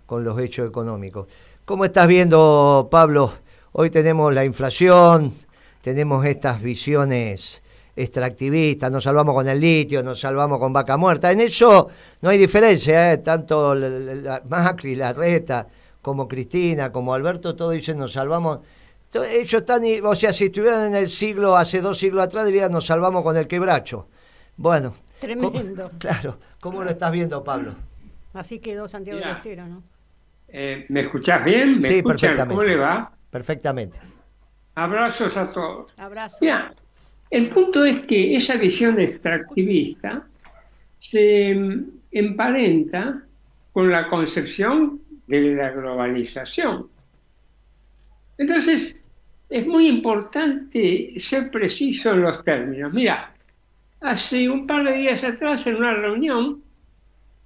con los hechos económicos. ¿Cómo estás viendo, Pablo? Hoy tenemos la inflación, tenemos estas visiones extractivistas, nos salvamos con el litio, nos salvamos con vaca muerta. En eso no hay diferencia, ¿eh? Tanto Macri, Larreta, como Cristina, como Alberto, todos dicen nos salvamos. Ellos están, o sea, si estuvieran en el siglo, hace 2 siglos atrás, dirían nos salvamos con el quebracho. Bueno. Tremendo. Claro, ¿cómo lo estás viendo, Pablo? Así quedó Santiago del Estero, ¿no? ¿Me escuchás bien? ¿Me sí, escuchan? Perfectamente. ¿Cómo le va? Perfectamente. Abrazos a todos. Abrazos. Mira, el punto es que esa visión extractivista se emparenta con la concepción de la globalización. Entonces, es muy importante ser preciso en los términos. Mira, hace un par de días atrás en una reunión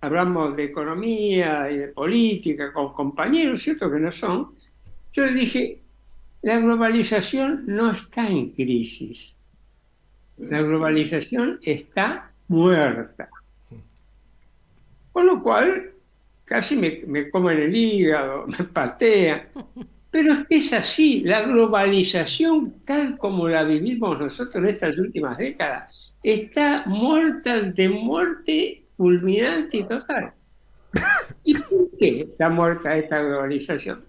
hablamos de economía y de política con compañeros, ¿cierto? Que no son. Yo le dije, la globalización no está en crisis. La globalización está muerta. Con lo cual, casi me comen el hígado, me patean. Pero es que es así, la globalización tal como la vivimos nosotros en estas últimas décadas, está muerta de muerte fulminante y total. ¿Y por qué está muerta esta globalización?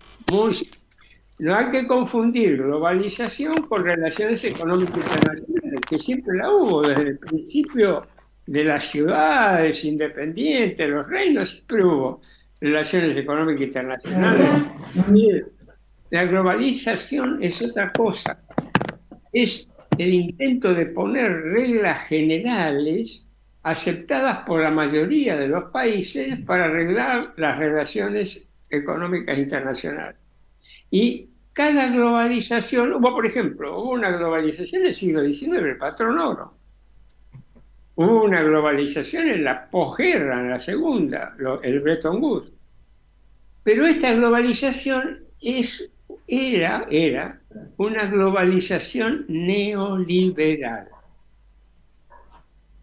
No hay que confundir globalización con relaciones económicas internacionales, que siempre la hubo desde el principio de las ciudades independientes, los reinos, siempre hubo relaciones económicas internacionales. La globalización es otra cosa, es el intento de poner reglas generales aceptadas por la mayoría de los países para arreglar las relaciones económicas internacionales. Y cada globalización, por ejemplo, hubo una globalización en el siglo XIX, el patrón oro. Hubo una globalización en la posguerra, en la segunda, el Bretton Woods. Pero esta globalización era una globalización neoliberal.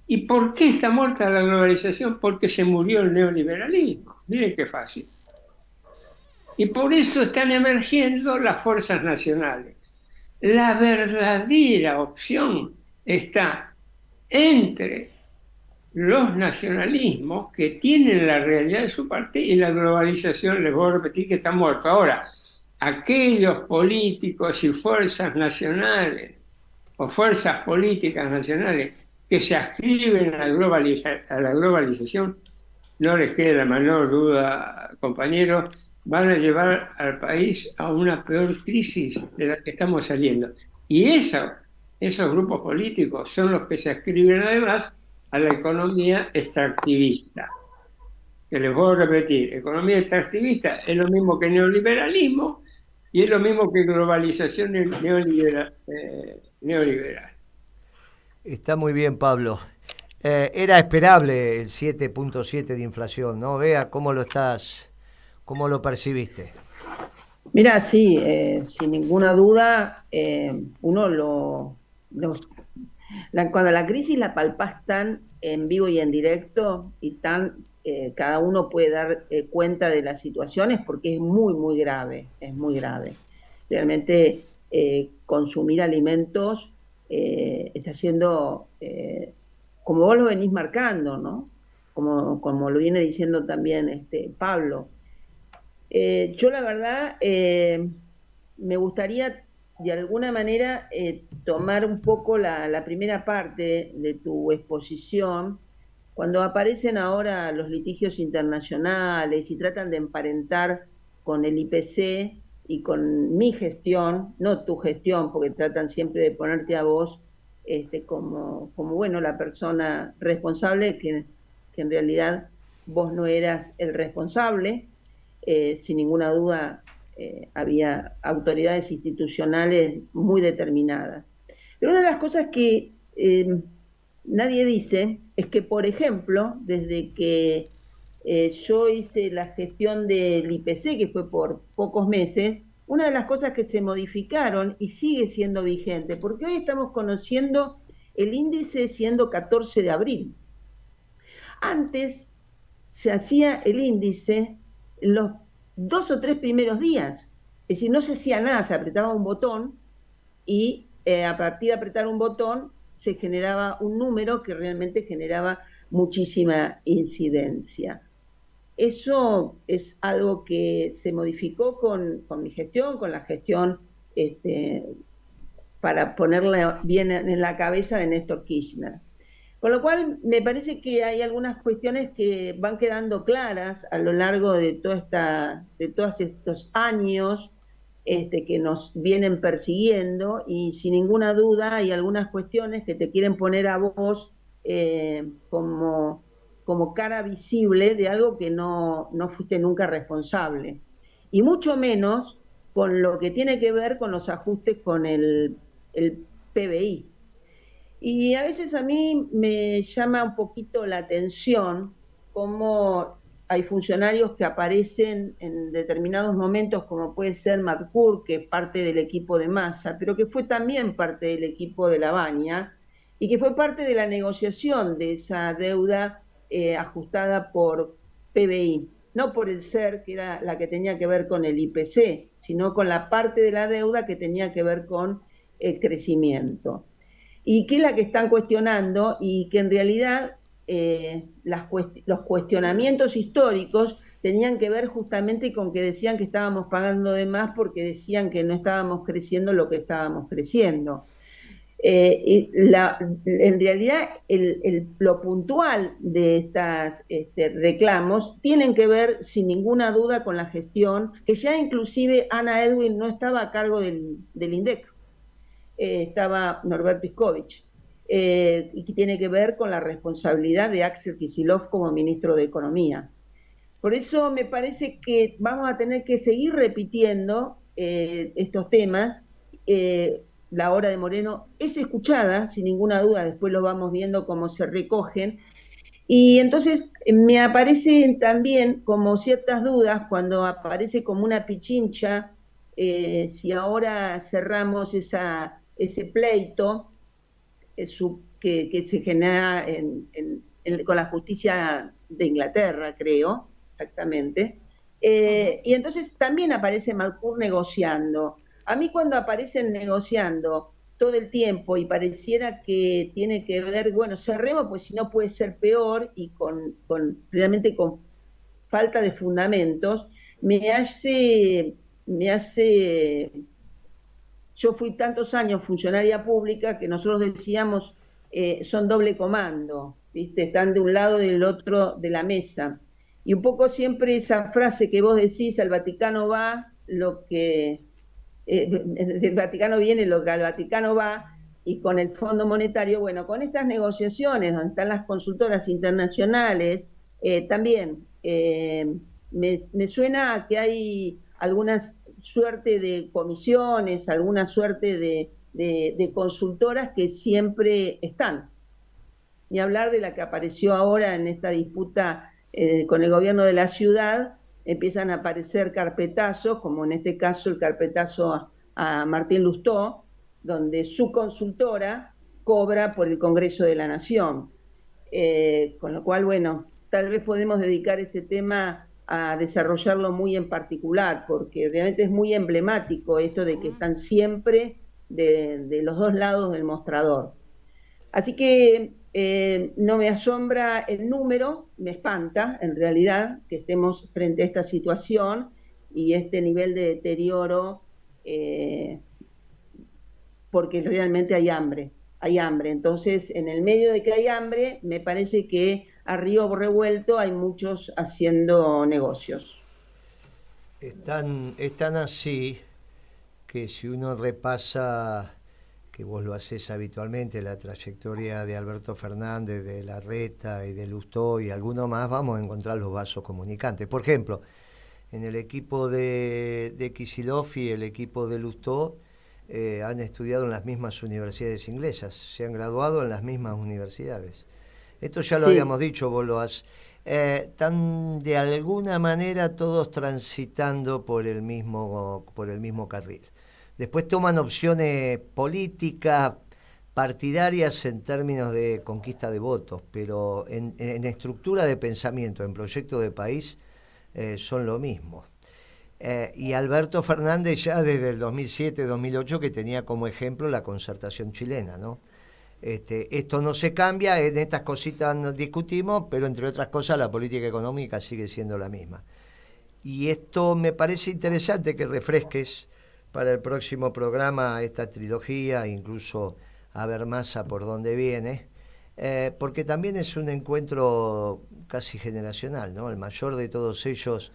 ¿Y por qué está muerta la globalización? Porque se murió el neoliberalismo. Miren qué fácil. Y por eso están emergiendo las fuerzas nacionales. La verdadera opción está entre los nacionalismos que tienen la realidad de su parte y la globalización, les voy a repetir que está muerto. Ahora, aquellos políticos y fuerzas nacionales o fuerzas políticas nacionales que se adscriben a la globalización, no les quede la menor duda, compañeros, van a llevar al país a una peor crisis de la que estamos saliendo. Y esos grupos políticos son los que se adscriben además a la economía extractivista. Que les voy a repetir, economía extractivista es lo mismo que neoliberalismo, Y es lo mismo que globalización neoliberal. Está muy bien, Pablo. Era esperable el 7.7 de inflación, ¿no? Vea cómo lo percibiste. Mira, sí, sin ninguna duda, uno cuando la crisis la palpás tan en vivo y en directo y cada uno puede dar cuenta de las situaciones porque es muy, muy grave, es muy grave. Realmente consumir alimentos está siendo, como vos lo venís marcando, ¿no? Como lo viene diciendo también Pablo. Yo la verdad me gustaría de alguna manera tomar un poco la primera parte de tu exposición, cuando aparecen ahora los litigios internacionales y tratan de emparentar con el IPC y con mi gestión, no tu gestión, porque tratan siempre de ponerte a vos como bueno, la persona responsable, que en realidad vos no eras el responsable. Sin ninguna duda había autoridades institucionales muy determinadas. Pero una de las cosas que nadie dice es que, por ejemplo, desde que yo hice la gestión del IPC, que fue por pocos meses, una de las cosas que se modificaron y sigue siendo vigente, porque hoy estamos conociendo el índice siendo 14 de abril. Antes se hacía el índice los 2 o 3 primeros días, es decir, no se hacía nada, se apretaba un botón y a partir de apretar un botón se generaba un número que realmente generaba muchísima incidencia. Eso es algo que se modificó con mi gestión, con la gestión para ponerla bien en la cabeza de Néstor Kirchner. Con lo cual, me parece que hay algunas cuestiones que van quedando claras a lo largo de todos estos años que nos vienen persiguiendo, y sin ninguna duda hay algunas cuestiones que te quieren poner a vos como cara visible de algo que no fuiste nunca responsable. Y mucho menos con lo que tiene que ver con los ajustes con el PBI. Y a veces a mí me llama un poquito la atención cómo hay funcionarios que aparecen en determinados momentos, como puede ser Marcur, que es parte del equipo de Massa, pero que fue también parte del equipo de Labaña, y que fue parte de la negociación de esa deuda ajustada por PBI, no por el SER, que era la que tenía que ver con el IPC, sino con la parte de la deuda que tenía que ver con el crecimiento. Y que es la que están cuestionando, y que en realidad los cuestionamientos históricos tenían que ver justamente con que decían que estábamos pagando de más porque decían que no estábamos creciendo lo que estábamos creciendo. En realidad lo puntual de estos reclamos tienen que ver sin ninguna duda con la gestión, que ya inclusive Ana Edwin no estaba a cargo del INDEC. Estaba Norbert Piskovich, y que tiene que ver con la responsabilidad de Axel Kicillof como ministro de Economía. Por eso me parece que vamos a tener que seguir repitiendo estos temas. La hora de Moreno es escuchada, sin ninguna duda, después lo vamos viendo cómo se recogen. Y entonces me aparecen también como ciertas dudas cuando aparece como una pichincha, si ahora cerramos ese pleito que se genera con la justicia de Inglaterra, creo, exactamente. Y entonces también aparece Marcur negociando. A mí cuando aparecen negociando todo el tiempo y pareciera que tiene que ver, bueno, cerremos, pues si no puede ser peor, y realmente con falta de fundamentos, me hace yo fui tantos años funcionaria pública que nosotros decíamos son doble comando, ¿viste? Están de un lado y del otro de la mesa. Y un poco siempre esa frase que vos decís, al Vaticano va lo que... del Vaticano viene lo que al Vaticano va, y con el Fondo Monetario, bueno, con estas negociaciones donde están las consultoras internacionales, también me suena que hay algunas suerte de comisiones, alguna suerte de consultoras que siempre están. Ni hablar de la que apareció ahora en esta disputa con el gobierno de la ciudad, empiezan a aparecer carpetazos, como en este caso el carpetazo a Martín Lustó, donde su consultora cobra por el Congreso de la Nación. Con lo cual, bueno, tal vez podemos dedicar este tema a desarrollarlo muy en particular, porque realmente es muy emblemático esto de que están siempre de los dos lados del mostrador. Así que no me asombra el número, me espanta en realidad que estemos frente a esta situación y este nivel de deterioro, porque realmente hay hambre. Entonces, en el medio de que hay hambre, me parece que a río revuelto hay muchos haciendo negocios. Están así que si uno repasa, que vos lo hacés habitualmente, la trayectoria de Alberto Fernández, de Larreta y de Lustó y alguno más, vamos a encontrar los vasos comunicantes. Por ejemplo, en el equipo de Kicillof y el equipo de Lustó han estudiado en las mismas universidades inglesas, se han graduado en las mismas universidades. Esto ya lo habíamos dicho, vos lo has... están de alguna manera todos transitando por el mismo carril. Después toman opciones políticas, partidarias en términos de conquista de votos, pero en estructura de pensamiento, en proyecto de país, son lo mismo. Y Alberto Fernández ya desde el 2007-2008 que tenía como ejemplo la concertación chilena, ¿no? Esto no se cambia, en estas cositas nos discutimos, pero entre otras cosas la política económica sigue siendo la misma. Y esto me parece interesante que refresques para el próximo programa esta trilogía, incluso a ver Massa por dónde viene, porque también es un encuentro casi generacional, ¿no? El mayor de todos ellos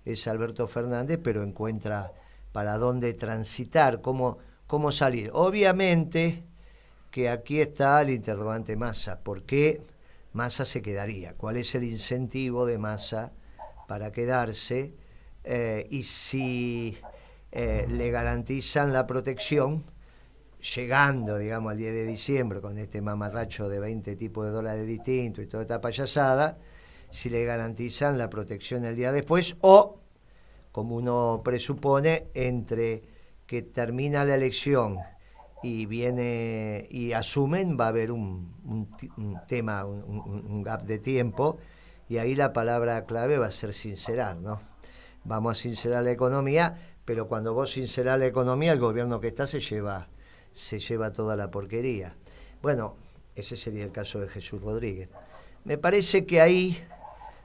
es Alberto Fernández, pero encuentra para dónde transitar, cómo salir. Obviamente que aquí está el interrogante Massa. ¿Por qué Massa se quedaría? ¿Cuál es el incentivo de Massa para quedarse? Y si le garantizan la protección, llegando, digamos, al 10 de diciembre con este mamarracho de 20 tipos de dólares distintos y toda esta payasada, si le garantizan la protección el día después o, como uno presupone, entre que termina la elección y viene y asumen, va a haber un tema, un gap de tiempo, y ahí la palabra clave va a ser sincerar, ¿no? Vamos a sincerar la economía, pero cuando vos sincerás la economía, el gobierno que está se lleva toda la porquería. Bueno, ese sería el caso de Jesús Rodríguez. Me parece que ahí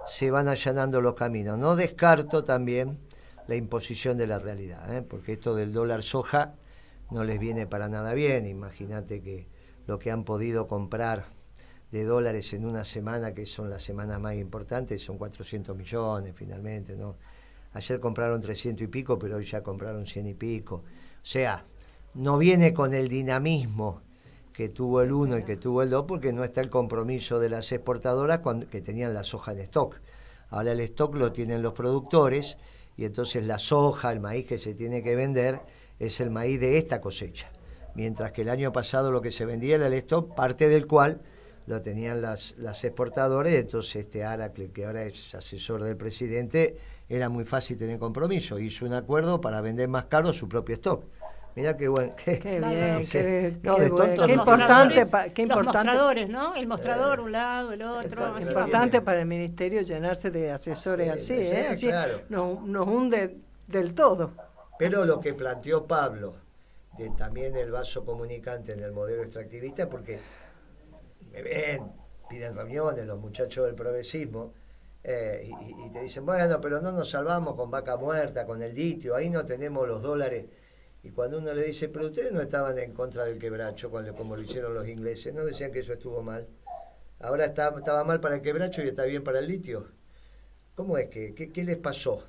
se van allanando los caminos. No descarto también la imposición de la realidad, porque esto del dólar soja no les viene para nada bien. Imagínate que lo que han podido comprar de dólares en una semana, que son las semanas más importantes, son 400 millones finalmente, ¿no? Ayer compraron 300 y pico, pero hoy ya compraron 100 y pico. O sea, no viene con el dinamismo que tuvo el 1 y que tuvo el 2, porque no está el compromiso de las exportadoras que tenían la soja en stock. Ahora el stock lo tienen los productores, y entonces la soja, el maíz que se tiene que vender, es el maíz de esta cosecha. Mientras que el año pasado lo que se vendía era el stock, parte del cual lo tenían las exportadoras. Entonces Aracle, que ahora es asesor del presidente, era muy fácil tener compromiso. Hizo un acuerdo para vender más caro su propio stock. Mirá qué bueno. Qué bien, qué importante. Los mostradores, ¿no? El mostrador, un lado, el otro. Es importante para el ministerio llenarse de asesores así, así claro. Nos hunde del todo. Pero lo que planteó Pablo, de también el vaso comunicante en el modelo extractivista, porque me ven, piden reuniones los muchachos del progresismo, y te dicen, bueno, pero no nos salvamos con Vaca Muerta, con el litio, ahí no tenemos los dólares. Y cuando uno le dice, pero ustedes no estaban en contra del quebracho, como lo hicieron los ingleses, no decían que eso estuvo mal. Ahora estaba mal para el quebracho y está bien para el litio. ¿Cómo es que qué les pasó?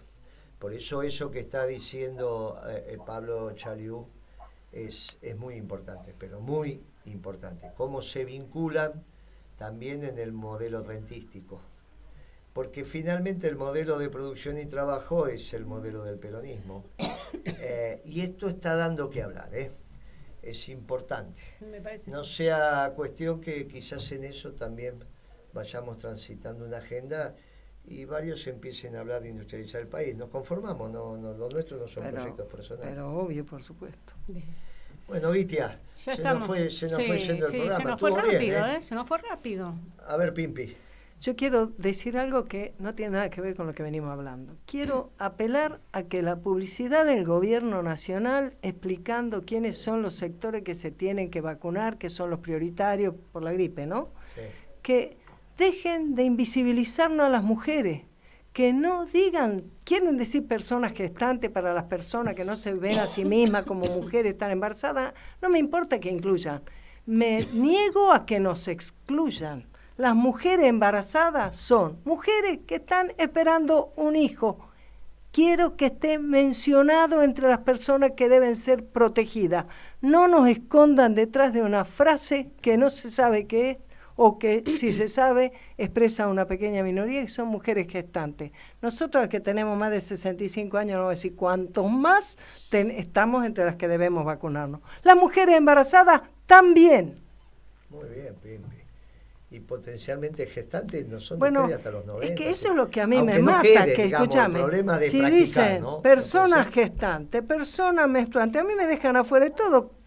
Por eso que está diciendo Pablo Chaliú es muy importante, pero muy importante. Cómo se vinculan también en el modelo rentístico. porque finalmente el modelo de producción y trabajo es el modelo del peronismo. Y esto está dando que hablar, es importante. Me parece no sea cuestión que quizás en eso también vayamos transitando una agenda y varios empiecen a hablar de industrializar el país. Nos conformamos, no, lo nuestro no son proyectos personales. Pero obvio, por supuesto. Bueno, Guitia, se nos fue yendo el programa. Se nos fue rápido, bien, se nos fue rápido. A ver, Pimpi. Yo quiero decir algo que no tiene nada que ver con lo que venimos hablando. Quiero apelar a que la publicidad del gobierno nacional explicando quiénes son los sectores que se tienen que vacunar, que son los prioritarios por la gripe, ¿no? Sí. Que dejen de invisibilizarnos a las mujeres, que no digan, quieren decir personas gestantes para las personas que no se ven a sí mismas como mujeres están embarazadas, no me importa que incluyan, me niego a que nos excluyan. Las mujeres embarazadas son mujeres que están esperando un hijo. Quiero que esté mencionado entre las personas que deben ser protegidas. No nos escondan detrás de una frase que no se sabe qué es, o que si se sabe expresa una pequeña minoría y son mujeres gestantes. Nosotros que tenemos más de 65 años, no voy a decir cuántos más, estamos entre las que debemos vacunarnos. Las mujeres embarazadas también. Muy bien, Pimpi. Y potencialmente gestantes no son bueno, ustedes hasta los 90. Es que eso es lo que a mí aunque me no mata, quede, que digamos, escúchame, el problema de si practicar, dicen ¿no? personas gestantes, personas menstruantes, a mí me dejan afuera de todo.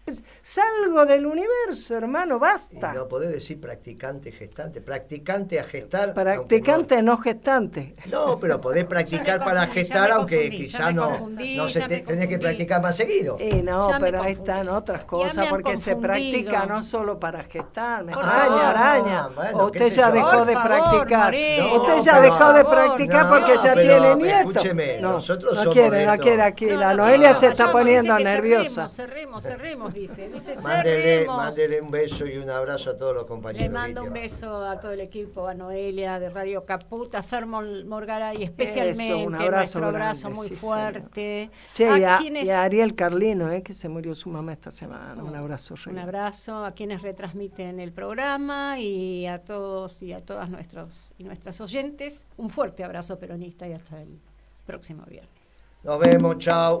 Salgo del universo, hermano, basta. Y no podés decir practicante, gestante. Practicante a gestar. Practicante, no gestante. No, pero podés practicar para gestar, aunque quizás no tenés que practicar más seguido. No, pero ahí están otras cosas, porque se practica no solo para gestar. Araña. Bueno, usted ya dejó de practicar. No, usted ya dejó de practicar porque ya tiene nietos. Escúcheme, nosotros no somos quiere aquí. La Noelia se está poniendo nerviosa. Cerremos, dice Mándele un beso y un abrazo a todos los compañeros. Le mando un beso a todo el equipo, a Noelia de Radio Caput, a Fer Morgaray especialmente, nuestro abrazo muy fuerte. Che, y a Ariel Carlino, que se murió su mamá esta semana, un abrazo. Un abrazo a quienes retransmiten el programa y a todos y a todas nuestras oyentes. Un fuerte abrazo peronista y hasta el próximo viernes. Nos vemos, chao.